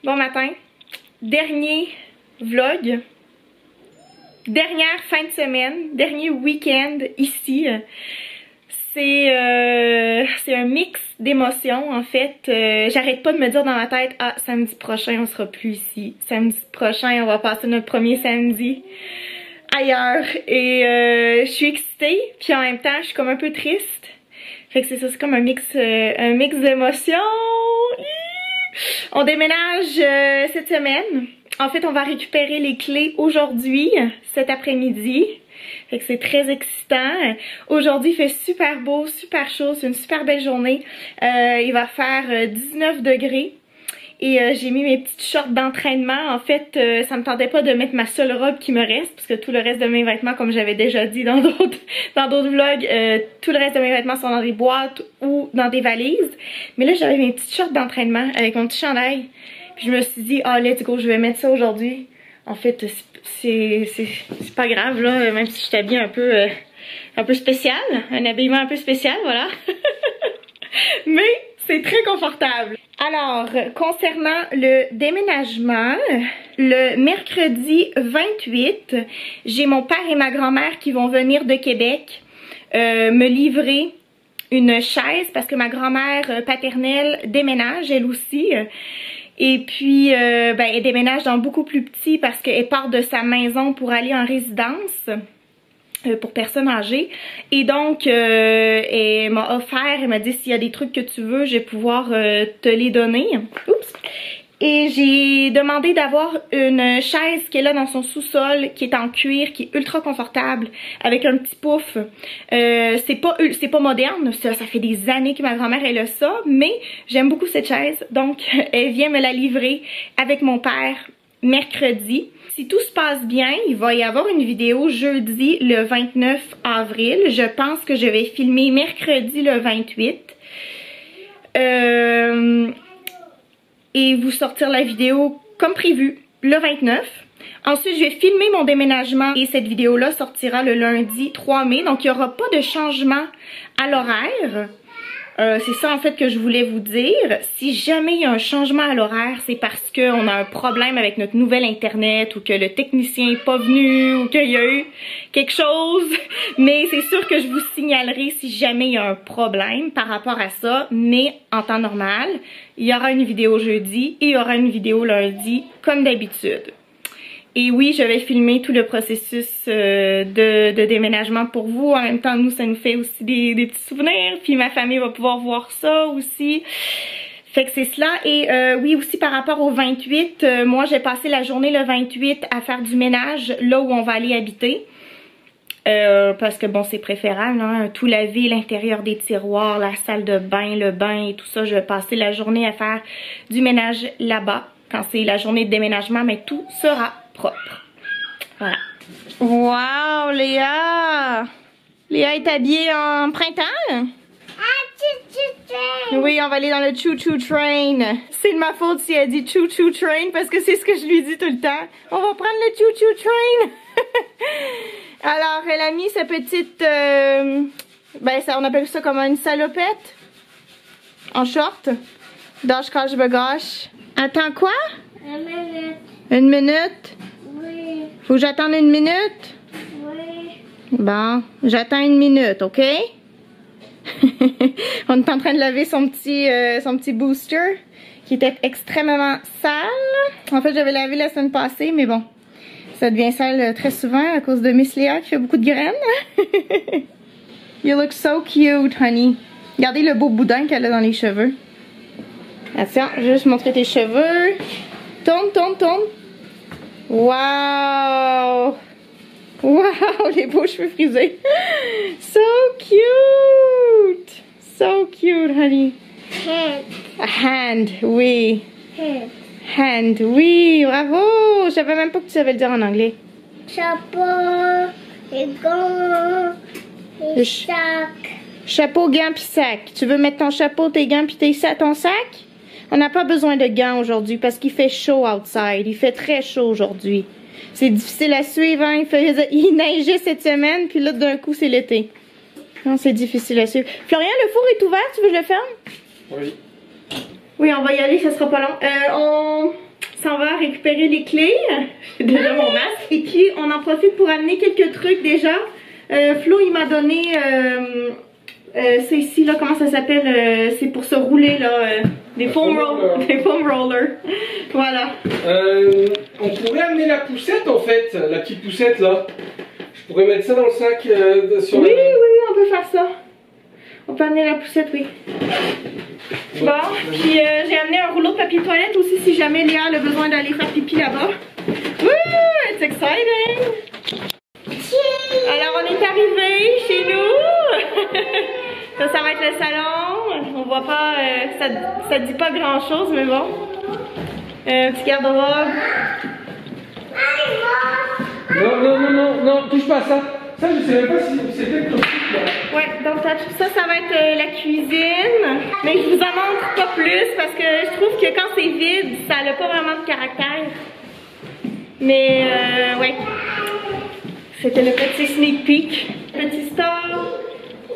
Bon matin. Dernier vlog. Dernière fin de semaine. Dernier week-end ici. C'est un mix d'émotions en fait. J'arrête pas de me dire dans ma tête, ah, samedi prochain on sera plus ici. Samedi prochain on va passer notre premier samedi ailleurs. Et je suis excitée, puis en même temps je suis comme un peu triste. Fait que c'est ça, c'est comme un mix d'émotions. On déménage cette semaine. En fait, on va récupérer les clés aujourd'hui, cet après-midi. Fait que c'est très excitant. Aujourd'hui, il fait super beau, super chaud. C'est une super belle journée. Il va faire 19 degrés. Et j'ai mis mes petites shorts d'entraînement. En fait, ça me tentait pas de mettre ma seule robe qui me reste, parce que tout le reste de mes vêtements, comme j'avais déjà dit dans d'autres vlogs, tout le reste de mes vêtements sont dans des boîtes ou dans des valises. Mais là, j'avais mes petites shorts d'entraînement avec mon petit chandail. Puis je me suis dit, ah, let's go, je vais mettre ça aujourd'hui. En fait, c'est pas grave, là, même si je t'habille un peu spécial, un habillement un peu spécial, voilà. Mais c'est très confortable. Alors, concernant le déménagement, le mercredi 28, j'ai mon père et ma grand-mère qui vont venir de Québec me livrer une chaise parce que ma grand-mère paternelle déménage elle aussi. Et puis, elle déménage dans beaucoup plus petit parce qu'elle part de sa maison pour aller en résidence pour personnes âgées. Et donc, elle m'a offert, elle m'a dit s'il y a des trucs que tu veux, je vais pouvoir te les donner. Oups! Et j'ai demandé d'avoir une chaise qu'elle a dans son sous-sol, qui est en cuir, qui est ultra confortable, avec un petit pouf. C'est pas moderne, ça fait des années que ma grand-mère elle a ça, mais j'aime beaucoup cette chaise, donc elle vient me la livrer avec mon père mercredi. Si tout se passe bien, il va y avoir une vidéo jeudi le 29 avril. Je pense que je vais filmer mercredi le 28. Et vous sortir la vidéo comme prévu le 29. Ensuite, je vais filmer mon déménagement et cette vidéo-là sortira le lundi 3 mai. Donc, il n'y aura pas de changement à l'horaire. C'est ça en fait que je voulais vous dire. Si jamais il y a un changement à l'horaire, c'est parce qu'on a un problème avec notre nouvel internet ou que le technicien n'est pas venu ou qu'il y a eu quelque chose. Mais c'est sûr que je vous signalerai si jamais il y a un problème par rapport à ça. Mais en temps normal, il y aura une vidéo jeudi et il y aura une vidéo lundi comme d'habitude. Et oui, je vais filmer tout le processus de déménagement pour vous. En même temps, nous, ça nous fait aussi des petits souvenirs. Puis ma famille va pouvoir voir ça aussi. Fait que c'est cela. Et oui, aussi par rapport au 28, moi, j'ai passé la journée le 28 à faire du ménage là où on va aller habiter. Parce que bon, c'est préférable, hein, tout laver, l'intérieur des tiroirs, la salle de bain, le bain et tout ça. Je vais passer la journée à faire du ménage là-bas. Quand c'est la journée de déménagement, mais tout sera propre. Voilà. Wow, Léa! Léa est habillée en printemps? Oui, on va aller dans le choo-choo train. C'est de ma faute si elle dit choo-choo train parce que c'est ce que je lui dis tout le temps. On va prendre le choo-choo train. Alors, elle a mis sa petite... on appelle ça comme une salopette. En short. Dashkash-bagash. Attends quoi? Une minute. Une minute? Oui. Faut que j'attende une minute? Oui. Bon, j'attends une minute, ok? On est en train de laver son petit booster qui était extrêmement sale. En fait, j'avais lavé la semaine passée, mais bon, ça devient sale très souvent à cause de Miss Léa qui fait beaucoup de graines. You look so cute, honey. Regardez le beau boudin qu'elle a dans les cheveux. Attention, je vais juste montrer tes cheveux. Tourne, tourne, tourne. Wow! Wow, les beaux cheveux frisés. So cute! So cute, honey. Hand. A hand, oui. Hand. Hand, oui, bravo! Je savais même pas que tu savais le dire en anglais. Chapeau. Et gants. Le Et ch- sac. Chapeau, gants pis sac. Tu veux mettre ton chapeau, tes gants pis ton sac? On n'a pas besoin de gants aujourd'hui parce qu'il fait chaud outside. Il fait très chaud aujourd'hui. C'est difficile à suivre, hein? Il neigeait cette semaine, puis là, d'un coup, c'est l'été. Non, c'est difficile à suivre. Florian, le four est ouvert, tu veux que je le ferme? Oui. Oui, on va y aller, ça sera pas long. s'en va récupérer les clés. J'ai déjà mon masque. Et puis, on en profite pour amener quelques trucs déjà. Flo, il m'a donné... c'est ici, là, comment ça s'appelle? C'est pour se rouler, là. Des foam rollers. Voilà. On pourrait amener la poussette, en fait. La petite poussette, là. Je pourrais mettre ça dans le sac sur oui, on peut faire ça. On peut amener la poussette, oui. Bon, puis j'ai amené un rouleau de papier toilette aussi si jamais Léa a besoin d'aller faire pipi là-bas. Wouh, it's exciting! Alors on est arrivé chez nous. ça va être le salon. On voit pas, ça dit pas grand chose, mais bon. Petit garde-robe. Non, touche pas à ça. Ça, je sais même pas si c'était le truc là. Ouais, donc ça va être la cuisine. Mais je vous en montre pas plus parce que je trouve que quand c'est vide, ça n'a pas vraiment de caractère. Mais ouais. C'était le petit sneak peek. Petit store,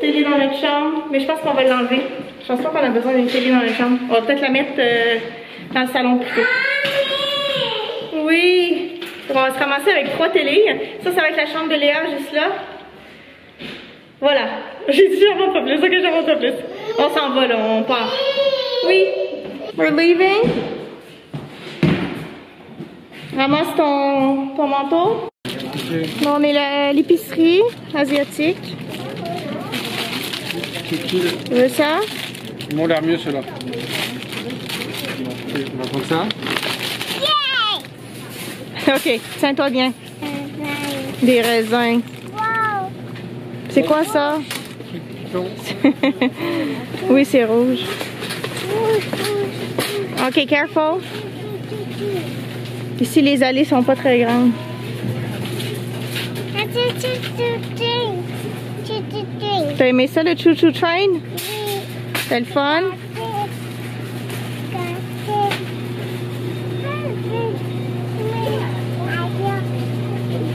télé dans notre chambre. Mais je pense qu'on va l'enlever. Je pense pas qu'on a besoin d'une télé dans notre chambre. On va peut-être la mettre dans le salon plutôt. Oui. On va se ramasser avec 3 télés. Ça va être la chambre de Léa juste là. Voilà. J'ai dit j'en montre pas plus. Ok, j'en montre pas plus. On s'en va là, on part. Oui. We're leaving. Ramasse ton manteau. Okay. Bon, on est à l'épicerie asiatique. Tu veux ça? Ils m'ont l'air mieux ceux-là. On va prendre ça. Ok, tiens-toi bien. Des raisins. Wow. C'est quoi ça? Oui, c'est rouge. Ok, careful. Ici, les allées sont pas très grandes. T'as aimé ça, le choo-choo train? C'était le fun?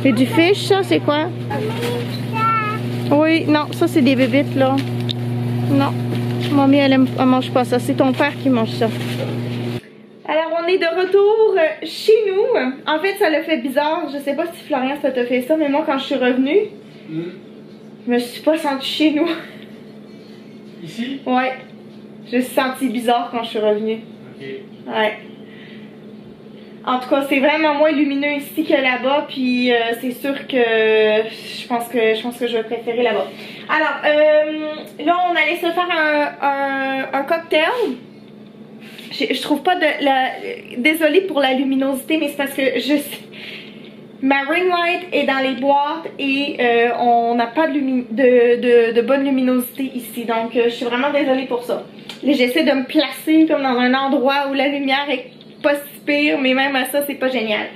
C'est du fish, ça? C'est quoi? Oui, non, ça c'est des bébites, là. Non, mamie, elle mange pas ça. C'est ton père qui mange ça. Alors, on est de retour chez nous. En fait, ça l'a fait bizarre. Je sais pas si Florian, ça t'a fait ça, mais moi, quand je suis revenue, je me suis pas sentie chez nous. Ici? Ouais. Je me suis sentie bizarre quand je suis revenue. Ok. Ouais. En tout cas, c'est vraiment moins lumineux ici que là-bas, puis c'est sûr que je pense que je vais préférer là-bas. Alors, là, on allait se faire un cocktail. Je trouve pas de la... Désolée pour la luminosité, mais c'est parce que ma ring light est dans les boîtes et on n'a pas de bonne luminosité ici, donc je suis vraiment désolée pour ça. J'essaie de me placer comme dans un endroit où la lumière est pas si pire, mais même à ça, c'est pas génial.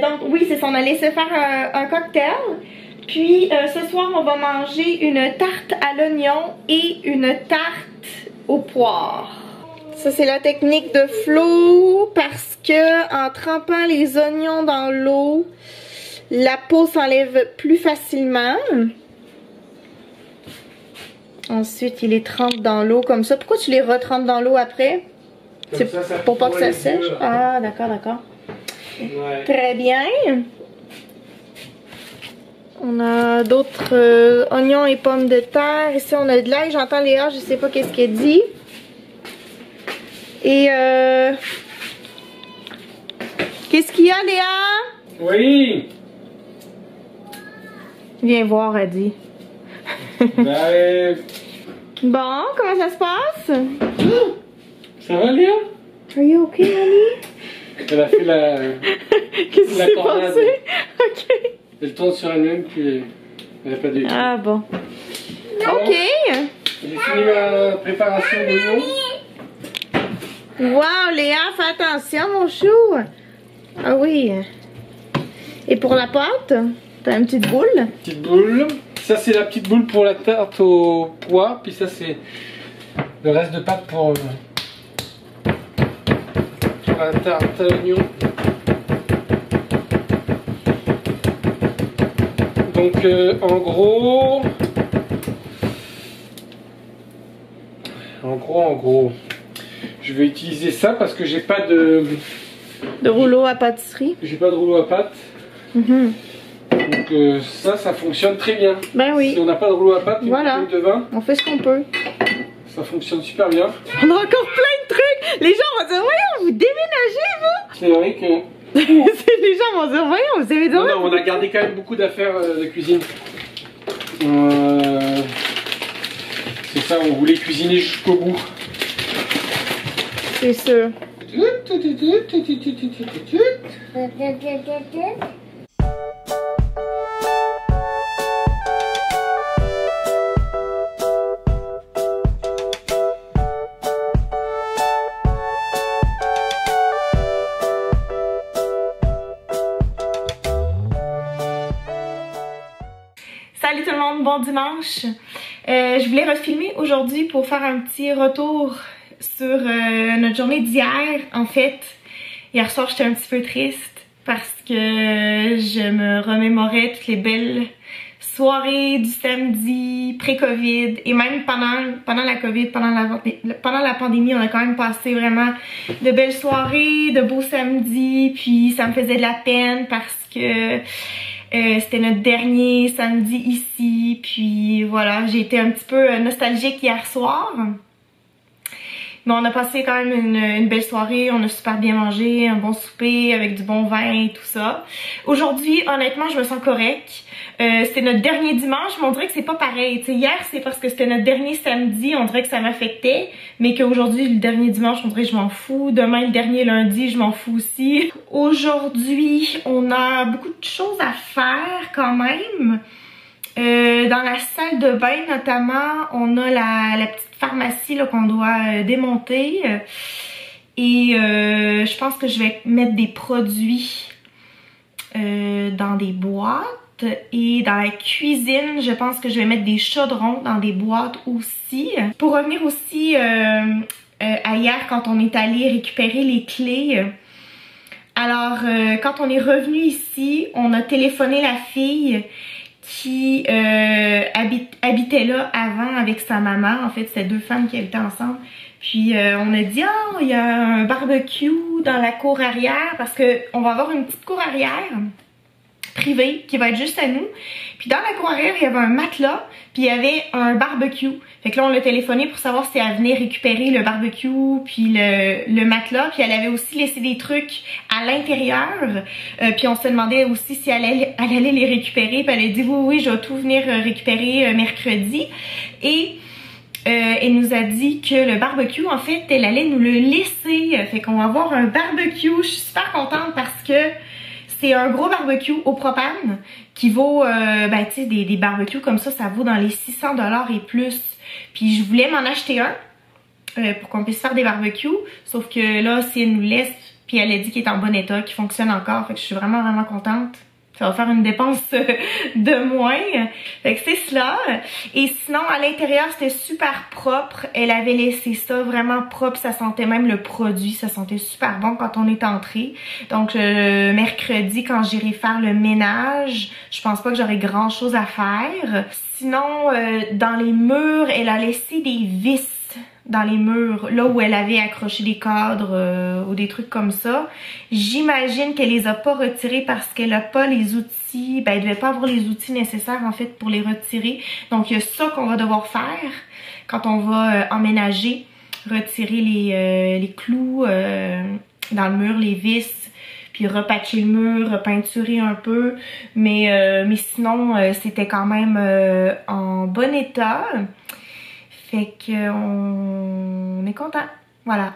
Donc oui, c'est ça, on allait se faire un cocktail. Puis ce soir, on va manger une tarte à l'oignon et une tarte aux poires. Ça, c'est la technique de Flo parce que en trempant les oignons dans l'eau, la peau s'enlève plus facilement. Ensuite, il les trempe dans l'eau comme ça. Pourquoi tu les retrempes dans l'eau après? C'est pour pas que ça sèche. Ah, d'accord, d'accord. Ouais. Très bien. On a d'autres oignons et pommes de terre. Ici, on a de l'ail. J'entends Léa, je sais pas qu'est-ce qu'elle dit. Et qu'est-ce qu'il y a, Léa? Oui. Viens voir, elle dit. Ben, Bon, comment ça se passe? ça va, Léa? Are you okay, honey? Elle a fait la... Qu'est-ce qui La s'est tornade. passé? Ok. Elle tourne sur elle-même, puis elle n'a pas de... Ah bon. Ok. J'ai fini ma préparation d'oignons. Wow, Léa, fais attention, mon chou. Ah oui. Et pour la pâte, t'as une petite boule? Petite boule. Ça, c'est la petite boule pour la tarte aux pois. Puis ça, c'est le reste de pâte pour la tarte à l'oignon. Donc, en gros, je vais utiliser ça parce que j'ai pas de de rouleau à pâtisserie. J'ai pas de rouleau à pâte. Mhm. Donc ça fonctionne très bien. Ben oui. Si on n'a pas de rouleau à pâte, une Voilà. bouteille de vin, On fait ce qu'on peut. ça fonctionne super bien. On a encore plein de trucs. Les gens vont dire, voyons, vous déménagez, vous. C'est vrai que... Les gens vont dire, voyons, vous avez Non, on a gardé quand même beaucoup d'affaires de cuisine. C'est ça, on voulait cuisiner jusqu'au bout. C'est sûr. Salut tout le monde, bon dimanche. Je voulais refilmer aujourd'hui pour faire un petit retour sur notre journée d'hier. En fait, hier soir j'étais un petit peu triste parce que je me remémorais toutes les belles soirées du samedi pré-Covid et même pendant la Covid, pendant la pandémie, on a quand même passé vraiment de belles soirées, de beaux samedis, puis ça me faisait de la peine parce que c'était notre dernier samedi ici, puis voilà, j'ai été un petit peu nostalgique hier soir. Mais on a passé quand même une belle soirée, on a super bien mangé, un bon souper avec du bon vin et tout ça. Aujourd'hui, honnêtement, je me sens correcte. C'était notre dernier dimanche, mais on dirait que c'est pas pareil. T'sais, hier, c'est parce que c'était notre dernier samedi, on dirait que ça m'affectait. Mais qu'aujourd'hui, le dernier dimanche, on dirait que je m'en fous. Demain, le dernier lundi, je m'en fous aussi. Aujourd'hui, on a beaucoup de choses à faire quand même. Dans la salle de bain notamment, on a la petite pharmacie qu'on doit démonter. Et je pense que je vais mettre des produits dans des boîtes. Et dans la cuisine, je pense que je vais mettre des chaudrons dans des boîtes aussi. Pour revenir aussi à hier quand on est allé récupérer les clés. Alors quand on est revenu ici, on a téléphoné la fille qui habitait là avant avec sa maman. En fait, c'était deux femmes qui habitaient ensemble. Puis on a dit, ah, il y a un barbecue dans la cour arrière parce que on va avoir une petite cour arrière privée qui va être juste à nous. Puis dans la cour arrière, il y avait un matelas, puis il y avait un barbecue. Fait que là, on l'a téléphoné pour savoir si elle venait récupérer le barbecue puis le matelas. Puis elle avait aussi laissé des trucs à l'intérieur. Puis on se demandait aussi si elle allait les récupérer. Puis elle a dit oui, je vais tout venir récupérer mercredi. Et elle nous a dit que le barbecue, en fait, elle allait nous le laisser. Fait qu'on va avoir un barbecue. Je suis super contente parce que c'est un gros barbecue au propane qui vaut, ben tu sais, des barbecues comme ça vaut dans les 600 $ et plus. Puis je voulais m'en acheter un pour qu'on puisse faire des barbecues. Sauf que là, si elle nous laisse, puis elle a dit qu'il est en bon état, qu'il fonctionne encore. Fait que je suis vraiment, vraiment contente. Ça va faire une dépense de moins. Fait que c'est cela. Et sinon, à l'intérieur, c'était super propre. Elle avait laissé ça vraiment propre. Ça sentait même le produit. Ça sentait super bon quand on est entré. Donc, mercredi, quand j'irai faire le ménage, je pense pas que j'aurai grand chose à faire. Sinon, dans les murs, elle a laissé des vis dans les murs, là où elle avait accroché des cadres ou des trucs comme ça. J'imagine qu'elle les a pas retirés parce qu'elle a pas les outils, ben elle devait pas avoir les outils nécessaires en fait pour les retirer. Donc il y a ça qu'on va devoir faire quand on va emménager, retirer les clous dans le mur, les vis, puis repatcher le mur, repeinturer un peu. Mais sinon, c'était quand même en bon état. Fait qu'on est content. Voilà.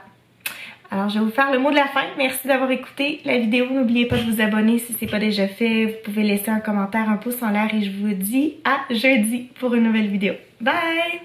Alors, je vais vous faire le mot de la fin. Merci d'avoir écouté la vidéo. N'oubliez pas de vous abonner si ce n'est pas déjà fait. Vous pouvez laisser un commentaire, un pouce en l'air et je vous dis à jeudi pour une nouvelle vidéo. Bye!